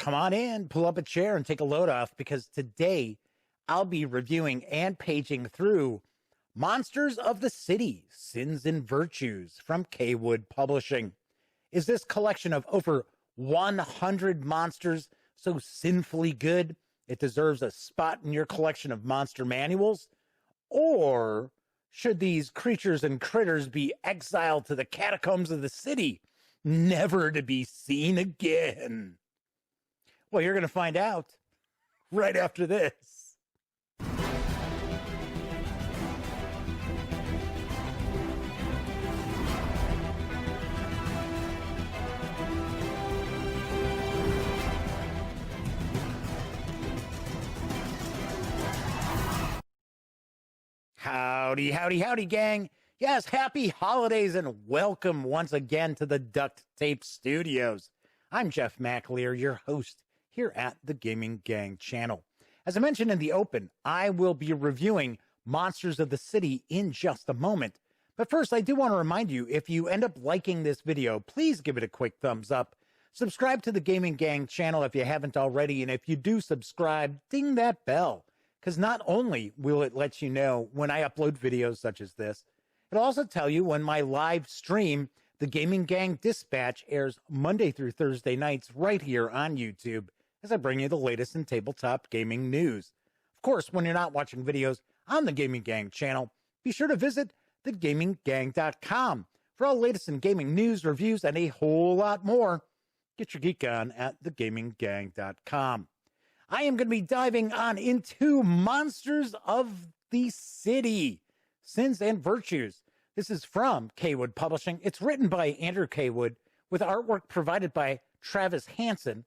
come on in, pull up a chair and take a load off, because today I'll be reviewing and paging through Monsters of the City, Sins and Virtues from Cawood Publishing. Is this collection of over 100 monsters so sinfully good it deserves a spot in your collection of monster manuals? Or should these creatures and critters be exiled to the catacombs of the city, never to be seen again? Well, you're going to find out right after this. Howdy, howdy, howdy, gang. Yes, happy holidays and welcome once again to the Duct Tape Studios. I'm Jeff McAleer, your host here at the Gaming Gang channel. As I mentioned in the open, I will be reviewing Monsters of the City in just a moment. But first, I do want to remind you, if you end up liking this video, please give it a quick thumbs up. Subscribe to the Gaming Gang channel if you haven't already, and if you do subscribe, ding that bell. Because not only will it let you know when I upload videos such as this, it'll also tell you when my live stream, the Gaming Gang Dispatch, airs Monday through Thursday nights right here on YouTube as I bring you the latest in tabletop gaming news. Of course, when you're not watching videos on the Gaming Gang channel, be sure to visit thegaminggang.com for all the latest in gaming news, reviews, and a whole lot more. Get your geek on at thegaminggang.com. I am going to be diving on into Monsters of the City, Sins and Virtues. This is from Cawood Publishing. It's written by Andrew Cawood with artwork provided by Travis Hansen.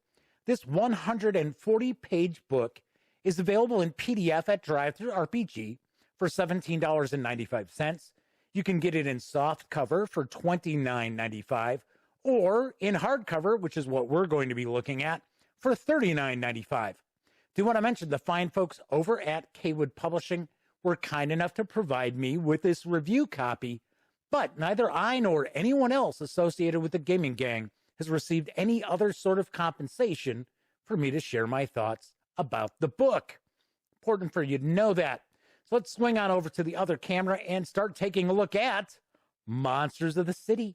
This 140-page book is available in PDF at DrivethruRPG for $17.95. You can get it in softcover for $29.95 or in hardcover, which is what we're going to be looking at, for $39.95. Do want to mention the fine folks over at Cawood Publishing were kind enough to provide me with this review copy, but neither I nor anyone else associated with the Gaming Gang has received any other sort of compensation for me to share my thoughts about the book. Important for you to know that. So let's swing on over to the other camera and start taking a look at Monsters of the City,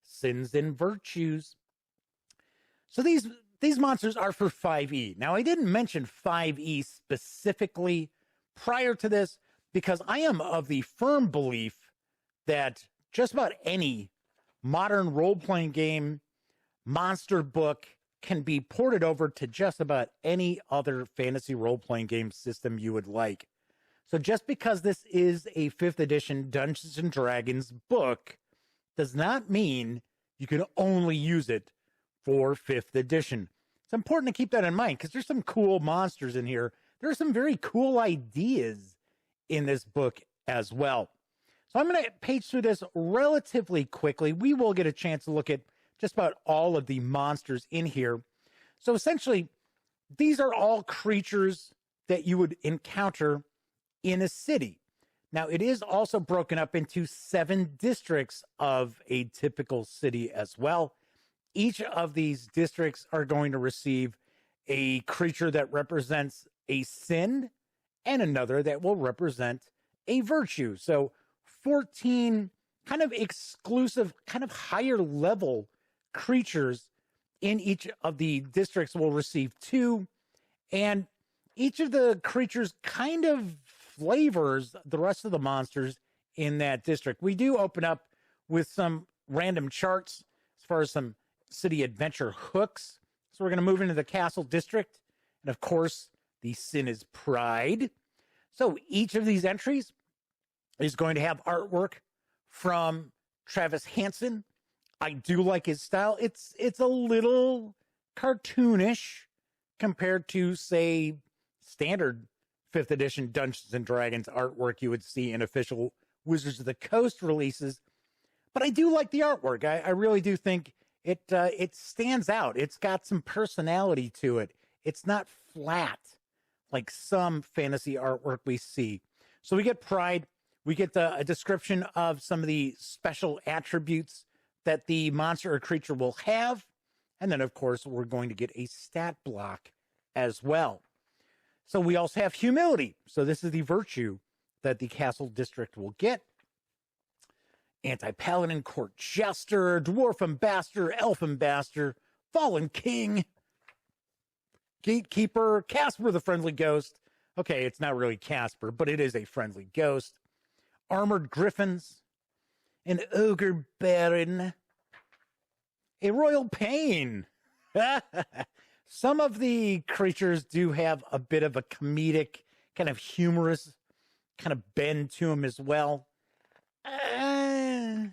Sins and Virtues. So these monsters are for 5e. Now, I didn't mention 5e specifically prior to this because I am of the firm belief that just about any modern role-playing game monster book can be ported over to just about any other fantasy role-playing game system you would like. So just because this is a 5th edition Dungeons & Dragons book does not mean you can only use it for 5th edition. It's important to keep that in mind because there's some cool monsters in here. There are some very cool ideas in this book as well. So I'm going to page through this relatively quickly. We will get a chance to look at just about all of the monsters in here. So essentially, these are all creatures that you would encounter in a city. Now, it is also broken up into 7 districts of a typical city as well. Each of these districts are going to receive a creature that represents a sin and another that will represent a virtue. So 14 kind of exclusive, kind of higher level creatures in each of the districts will receive 2. And each of the creatures kind of flavors the rest of the monsters in that district. We do open up with some random charts as far as some city adventure hooks. So we're going to move into the castle district. And of course, the sin is pride. So each of these entries is going to have artwork from Travis Hansen. I do like his style. It's a little cartoonish compared to, say, standard 5th edition Dungeons & Dragons artwork you would see in official Wizards of the Coast releases. But I do like the artwork. I really do think it stands out. It's got some personality to it. It's not flat like some fantasy artwork we see. So we get pride. We get a description of some of the special attributes that the monster or creature will have, And then, of course, we're going to get a stat block as well. So we also have humility. So this is the virtue that the castle district will get. Anti-paladin, court jester, dwarf ambassador, elf ambassador, fallen king, gatekeeper, Casper the friendly ghost. Okay, it's not really Casper, but it is a friendly ghost. Armored griffins, an ogre baron, a royal pain. Some of the creatures do have a bit of a comedic, kind of humorous kind of bend to them as well. I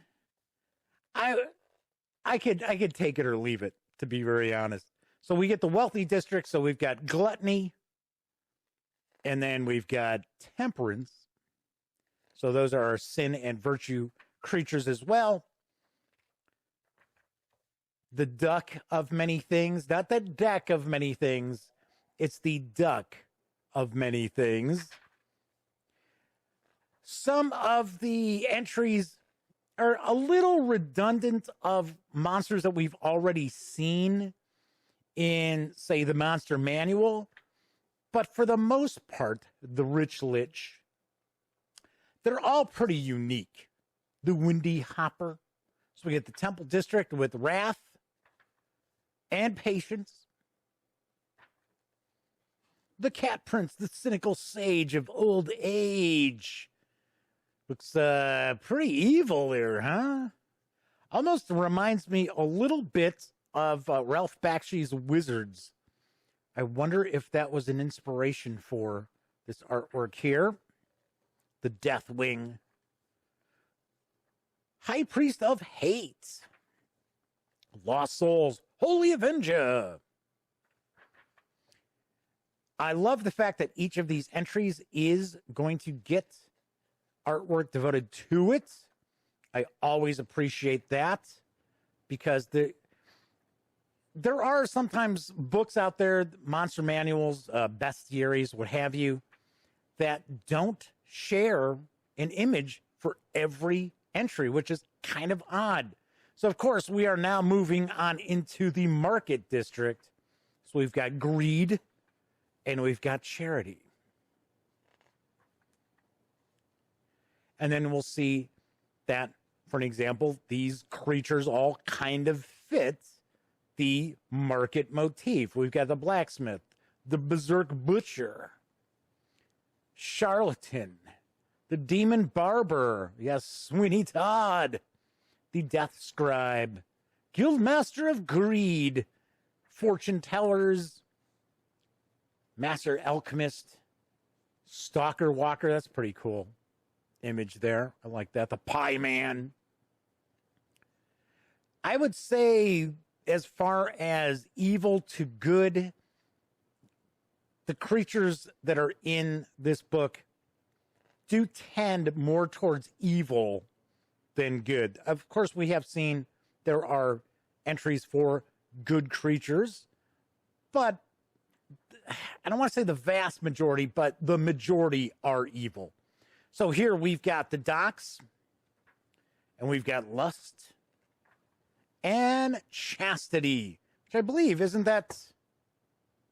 could take it or leave it, to be very honest. So we get the wealthy district. So we've got gluttony, and then we've got temperance. So those are our sin and virtue creatures as well. The duck of many things, not the deck of many things. It's the duck of many things. Some of the entries are a little redundant of monsters that we've already seen in, say, the Monster Manual. But for the most part, the Rich Lich, they're all pretty unique. The Windy Hopper. So we get the Temple District with Wrath and Patience. The Cat Prince, the Cynical Sage of Old Age. Looks pretty evil there, huh? Almost reminds me a little bit of Ralph Bakshi's Wizards. I wonder if that was an inspiration for this artwork here. The Deathwing. High Priest of Hate. Lost Souls. Holy Avenger. I love the fact that each of these entries is going to get artwork devoted to it. I always appreciate that because there are sometimes books out there, monster manuals, bestiaries, what have you, that don't share an image for every entry, which is kind of odd. So, of course, we are now moving on into the market district. So we've got greed and we've got charity. And then we'll see that, for an example, these creatures all kind of fit the market motif. We've got the blacksmith, the berserk butcher, charlatan, the demon barber, yes, Sweeney Todd, the death scribe, guildmaster of greed, fortune tellers, master alchemist, stalker walker. That's pretty cool image there. I like that. The pie man. I would say, as far as evil to good, the creatures that are in this book do tend more towards evil than good. Of course, we have seen there are entries for good creatures, but I don't want to say the vast majority, but the majority are evil. So here we've got the docks, and we've got lust and chastity, which I believe, isn't that?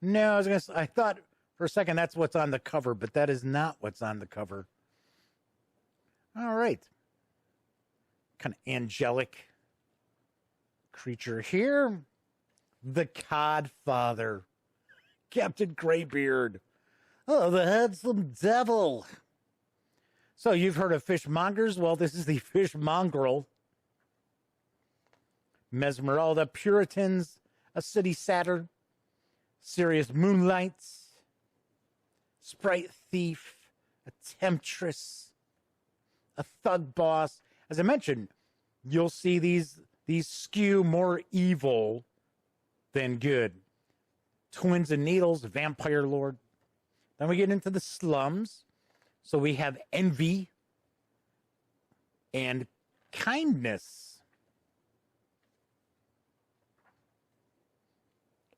No, I thought for a second that's what's on the cover, but that is not what's on the cover. All right. Kind of angelic creature here. The Codfather, Captain Greybeard. Oh, the handsome devil. So you've heard of fishmongers? Well, this is the fishmongrel. Mesmeralda, Puritans, a city satyr, serious moonlights, sprite thief, a temptress, a thug boss. As I mentioned, you'll see these skew more evil than good. Twins and Needles, Vampire Lord. Then we get into the slums. So we have envy and kindness.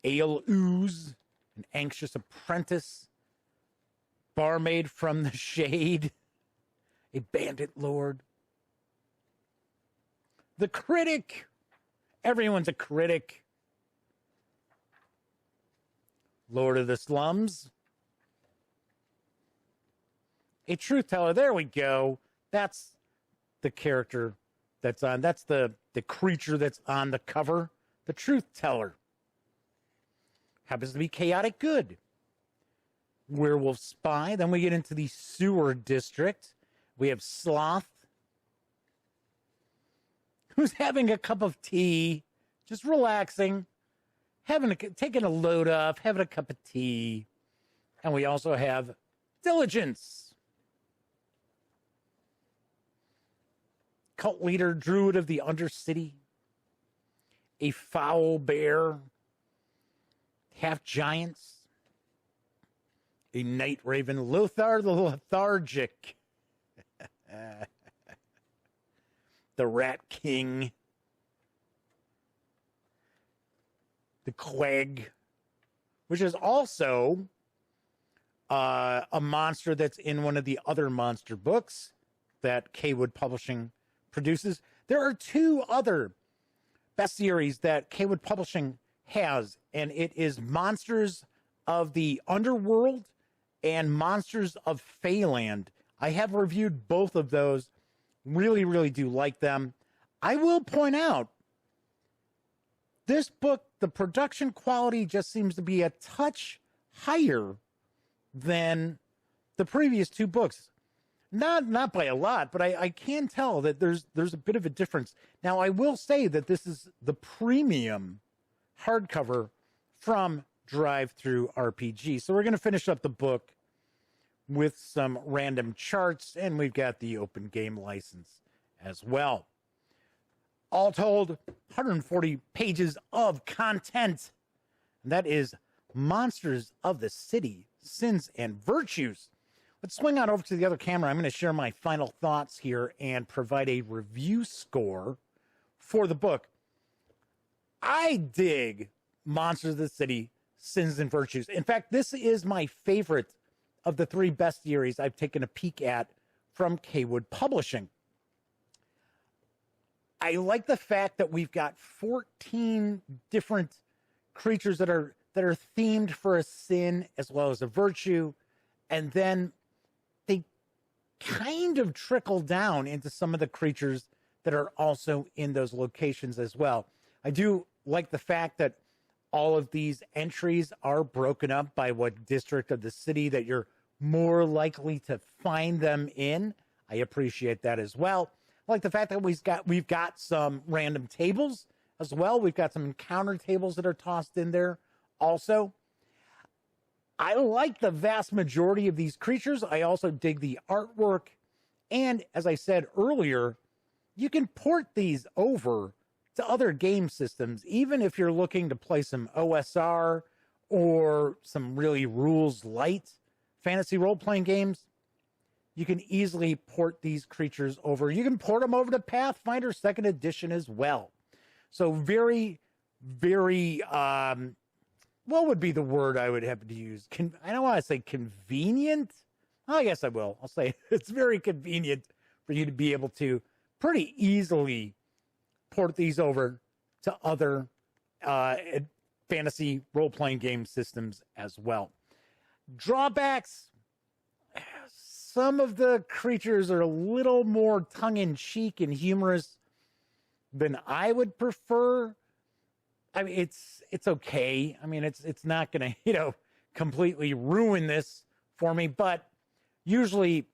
Ale ooze, an anxious apprentice. Barmaid from the shade, a bandit lord. The critic. Everyone's a critic. Lord of the Slums. A truth teller. There we go. That's the character that's on. That's the creature that's on the cover. The truth teller. Happens to be chaotic good. Werewolf spy. Then we get into the sewer district. We have Sloth, who's having a cup of tea, just relaxing, taking a load off, having a cup of tea. And we also have Diligence, cult leader, druid of the Undercity, a foul bear, half giants, a night raven, Lothar the Lethargic, the Rat King, the Quag, which is also a monster that's in one of the other monster books that Cawood Publishing produces. There are two other bestiaries that Cawood Publishing has, and it is Monsters of the Underworld and Monsters of Feyland. I have reviewed both of those. Really, really do like them. I will point out, this book, the production quality just seems to be a touch higher than the previous two books. Not by a lot, but I can tell that there's a bit of a difference. Now, I will say that this is the premium hardcover from DrivethruRPG. So we're going to finish up the book with some random charts, and we've got the open game license as well. All told, 140 pages of content. And that is Monsters of the City, Sins and Virtues. Let's swing on over to the other camera. I'm going to share my final thoughts here and provide a review score for the book. I dig Monsters of the City, Sins and Virtues. In fact, this is my favorite of the three bestiaries I've taken a peek at from Cawood Publishing. I like the fact that we've got 14 different creatures that are themed for a sin as well as a virtue, and then they kind of trickle down into some of the creatures that are also in those locations as well. I do like the fact that all of these entries are broken up by what district of the city that you're more likely to find them in. I appreciate that as well. I like the fact that we've got some random tables as well. We've got some encounter tables that are tossed in there also. I like the vast majority of these creatures. I also dig the artwork. And as I said earlier, you can port these over to other game systems, even if you're looking to play some OSR or some really rules light fantasy role-playing games. You can easily port these creatures over. You can port them over to Pathfinder 2nd Edition as well. So very, very, what would be the word I would have to use? I don't want to say convenient. I guess I will. I'll say it's very convenient for you to be able to pretty easily port these over to other fantasy role-playing game systems as well. Drawbacks. Some of the creatures are a little more tongue-in-cheek and humorous than I would prefer. I mean, it's okay. I mean, it's not going to, completely ruin this for me. But usually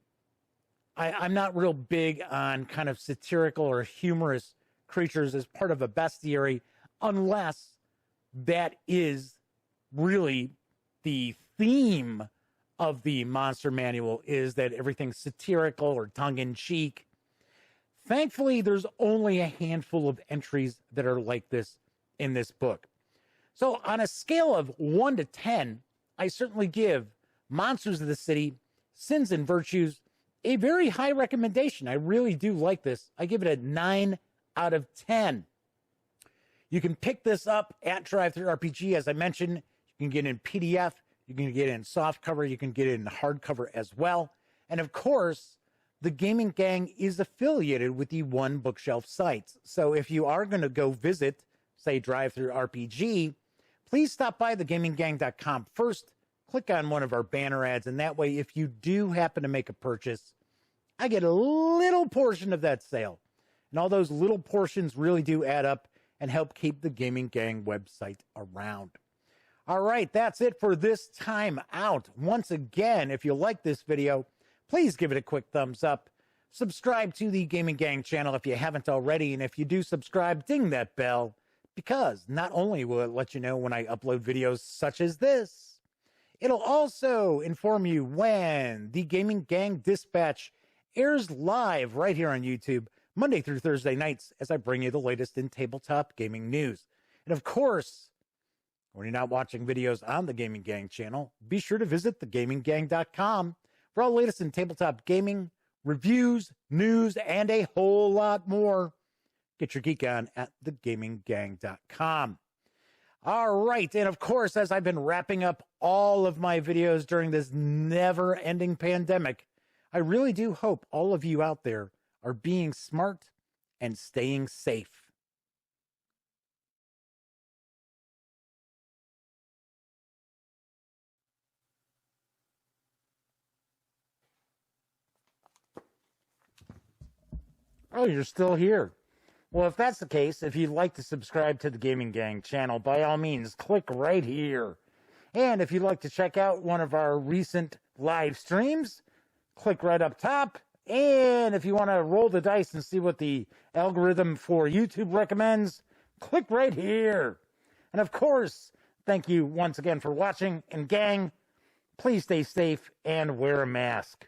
I'm not real big on kind of satirical or humorous creatures as part of a bestiary, unless that is really the theme of the monster manual, is that everything's satirical or tongue-in-cheek. Thankfully, there's only a handful of entries that are like this in this book. So on a scale of 1 to 10, I certainly give Monsters of the City, Sins and Virtues a very high recommendation. I really do like this. I give it a 9 out of 10. You can pick this up at DrivethruRPG. As I mentioned, you can get it in PDF, you can get it in softcover, you can get it in hardcover as well. And of course, the Gaming Gang is affiliated with the One Bookshelf sites. So if you are going to go visit, say, DrivethruRPG, please stop by thegaminggang.com first. Click on one of our banner ads, and that way, if you do happen to make a purchase, I get a little portion of that sale. And all those little portions really do add up and help keep the Gaming Gang website around. All right, that's it for this time out. Once again, if you like this video, please give it a quick thumbs up. Subscribe to the Gaming Gang channel if you haven't already. And if you do subscribe, ding that bell, because not only will it let you know when I upload videos such as this, it'll also inform you when the Gaming Gang Dispatch airs live right here on YouTube, Monday through Thursday nights, as I bring you the latest in tabletop gaming news. And of course, when you're not watching videos on the Gaming Gang channel, be sure to visit thegaminggang.com for all the latest in tabletop gaming, reviews, news, and a whole lot more. Get your geek on at thegaminggang.com. All right, and of course, as I've been wrapping up all of my videos during this never-ending pandemic, I really do hope all of you out there are being smart and staying safe. Oh, you're still here. Well, if that's the case, if you'd like to subscribe to the Gaming Gang channel, by all means, click right here. And if you'd like to check out one of our recent live streams, click right up top. And if you want to roll the dice and see what the algorithm for YouTube recommends, click right here. And of course, thank you once again for watching. And gang, please stay safe and wear a mask.